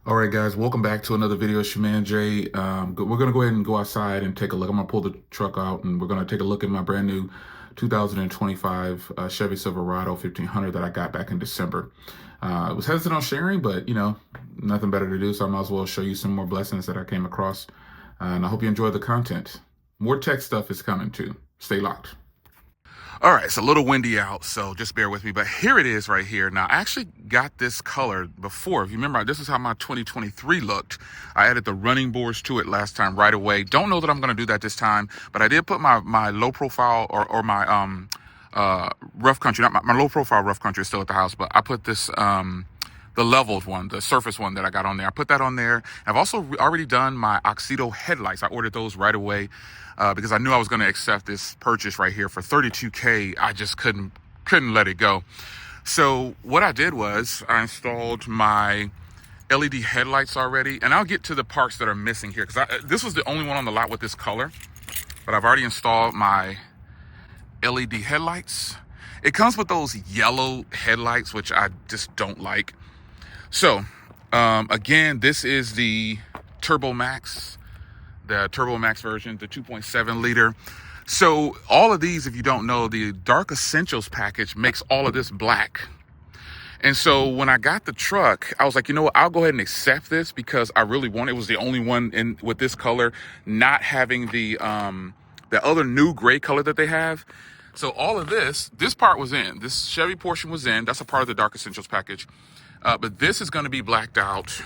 All right, guys, welcome back to another video. It's your man Jay. We're gonna go ahead and go outside and take a look. I'm gonna pull the truck out and we're gonna take a look at my brand new 2025 Chevy Silverado 1500 that I got back in December. I was hesitant on sharing, but nothing better to do, so I might as well show you some more blessings that I came across. And I hope you enjoy the content. More tech stuff is coming too. Stay locked. All right, it's a little windy out, so just bear with me. But here it is right here. Now, I actually got this color before. If you remember, this is how my 2023 looked. I added the running boards to it last time right away. Don't know that I'm going to do that this time, but I did put my low profile or my rough country, not my low profile rough country is still at the house, but I put this the leveled one, the surface one that I got on there. I put that on there. I've also already done my Oxedo headlights. I ordered those right away because I knew I was going to accept this purchase right here for $32K. I just couldn't let it go. So what I did was I installed my LED headlights already, and I'll get to the parts that are missing here because this was the only one on the lot with this color, but I've already installed my LED headlights. It comes with those yellow headlights, which I just don't like. So, again, this is the Turbo Max version, the 2.7 liter. So all of these, if you don't know, the Dark Essentials package makes all of this black. And so when I got the truck, I was like, you know what, I'll go ahead and accept this because I really want it. It was the only one in with this color, not having the other new gray color that they have. So all of this part was in. This Chevy portion was in. That's a part of the Dark Essentials package. But this is going to be blacked out.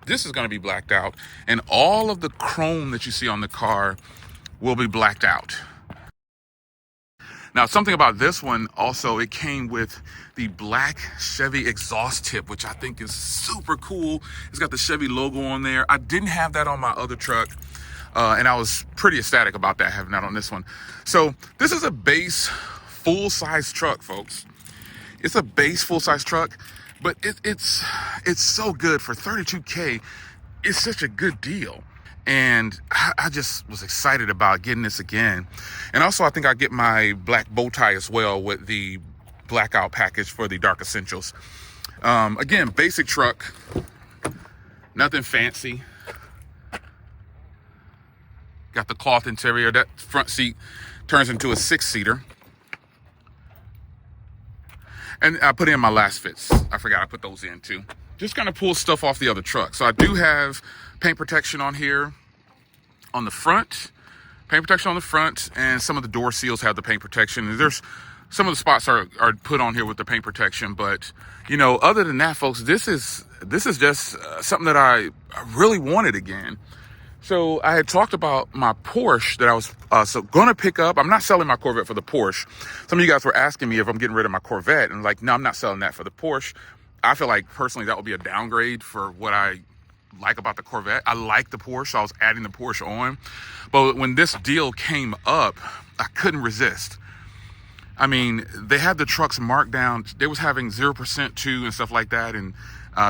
This is going to be blacked out. And all of the chrome that you see on the car will be blacked out. Now, something about this one also, it came with the black Chevy exhaust tip, which I think is super cool. It's got the Chevy logo on there. I didn't have that on my other truck. And I was pretty ecstatic about that, having that on this one. So this is a base full-size truck, folks. It's a base full-size truck. But it's so good for $32K. It's such a good deal. And I just was excited about getting this again. And also, I think I get my black bow tie as well with the blackout package for the Dark Essentials. Again, basic truck. Nothing fancy. Got the cloth interior. That front seat turns into a 6-seater. And I put in my last fits. I forgot I put those in too. Just kind of pull stuff off the other truck. So I do have paint protection on here on the front. Paint protection on the front. And some of the door seals have the paint protection. And there's some of the spots are put on here with the paint protection. But, other than that, folks, this is just something that I really wanted again. So I had talked about my Porsche that I was going to pick up. I'm not selling my Corvette for the Porsche. Some of you guys were asking me if I'm getting rid of my Corvette. And like, no, I'm not selling that for the Porsche. I feel like personally that would be a downgrade for what I like about the Corvette. I like the Porsche, so I was adding the Porsche on. But when this deal came up, I couldn't resist. I mean, they had the trucks marked down. They was having 0% too and stuff like that. And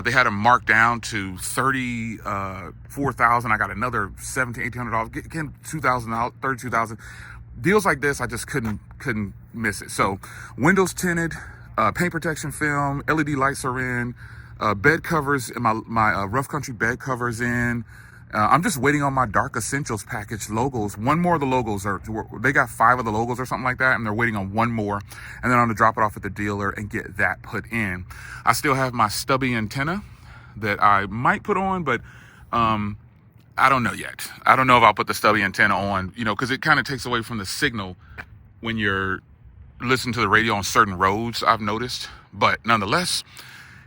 they had them marked down to $34,000. I got another $1,700, $1,800. Again, $2,000, $32,000. Deals like this, I just couldn't miss it. So, windows tinted, paint protection film, LED lights are in, bed covers, my rough country bed covers in. I'm just waiting on my Dark Essentials package logos. One more of the logos they got 5 of the logos or something like that, and they're waiting on one more. And then I'm gonna drop it off at the dealer and get that put in. I still have my stubby antenna that I might put on, but I don't know yet. I don't know if I'll put the stubby antenna on, because it kind of takes away from the signal when you're listening to the radio on certain roads, I've noticed. But nonetheless,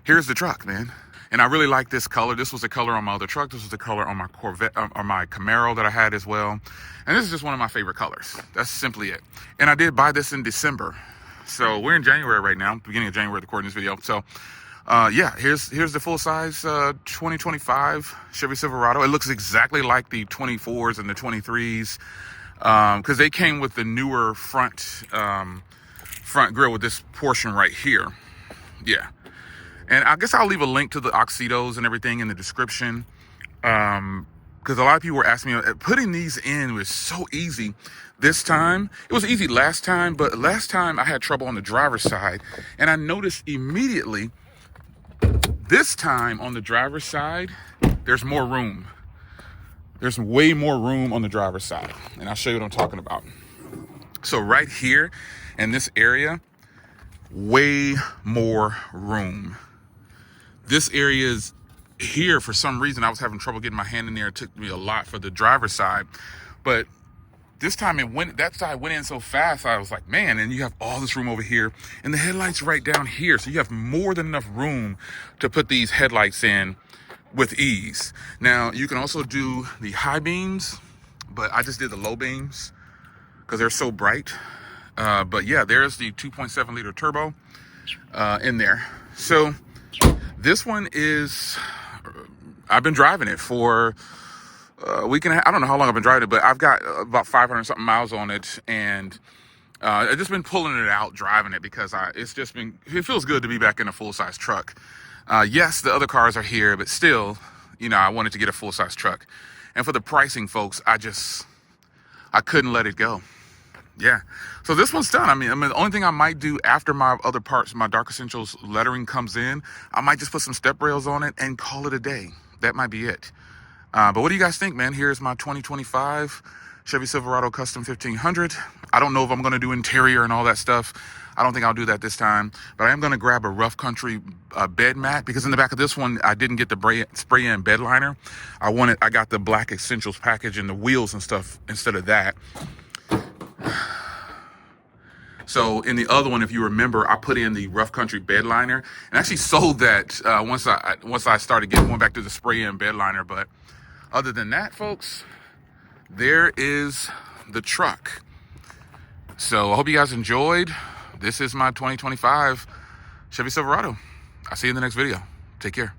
here's the truck, man. And I really like this color. This was the color on my other truck. This was the color on my Corvette, or my Camaro that I had as well. And this is just one of my favorite colors. That's simply it. And I did buy this in December. So we're in January right now, beginning of January, recording this video. So, yeah, here's the full-size 2025 Chevy Silverado. It looks exactly like the 24s and the 23s because they came with the newer front grille with this portion right here. Yeah. And I guess I'll leave a link to the Oxedos and everything in the description. Because a lot of people were asking me, putting these in was so easy this time. It was easy last time, but last time I had trouble on the driver's side. And I noticed immediately This time on the driver's side, there's more room. There's way more room on the driver's side. And I'll show you what I'm talking about. So right here in this area, way more room. This area is here for some reason. I was having trouble getting my hand in there. It took me a lot for the driver's side. But this time that side went in so fast, I was like, man, and you have all this room over here and the headlights right down here. So you have more than enough room to put these headlights in with ease. Now you can also do the high beams, but I just did the low beams because they're so bright. But yeah, there's the 2.7 liter turbo in there. So this one is, I've been driving it for a week and a half. I don't know how long I've been driving it, but I've got about 500 something miles on it, and I've just been pulling it out, driving it, because it feels good to be back in a full-size truck. Yes, the other cars are here, but still, I wanted to get a full-size truck. And for the pricing, folks, I couldn't let it go. Yeah. So this one's done. I mean, the only thing I might do after my other parts, my Dark Essentials lettering comes in, I might just put some step rails on it and call it a day. That might be it. But what do you guys think, man? Here's my 2025 Chevy Silverado Custom 1500. I don't know if I'm going to do interior and all that stuff. I don't think I'll do that this time. But I am going to grab a rough country bed mat, because in the back of this one, I didn't get the spray-in bed liner. I got the Black Essentials package and the wheels and stuff instead of that. So in the other one, if you remember, I put in the rough country bed liner, and actually sold that once I started going back to the spray-in bed liner. But other than that, folks, there is the truck. So I hope you guys enjoyed. This is my 2025 Chevy Silverado. I'll see you in the next video. Take care.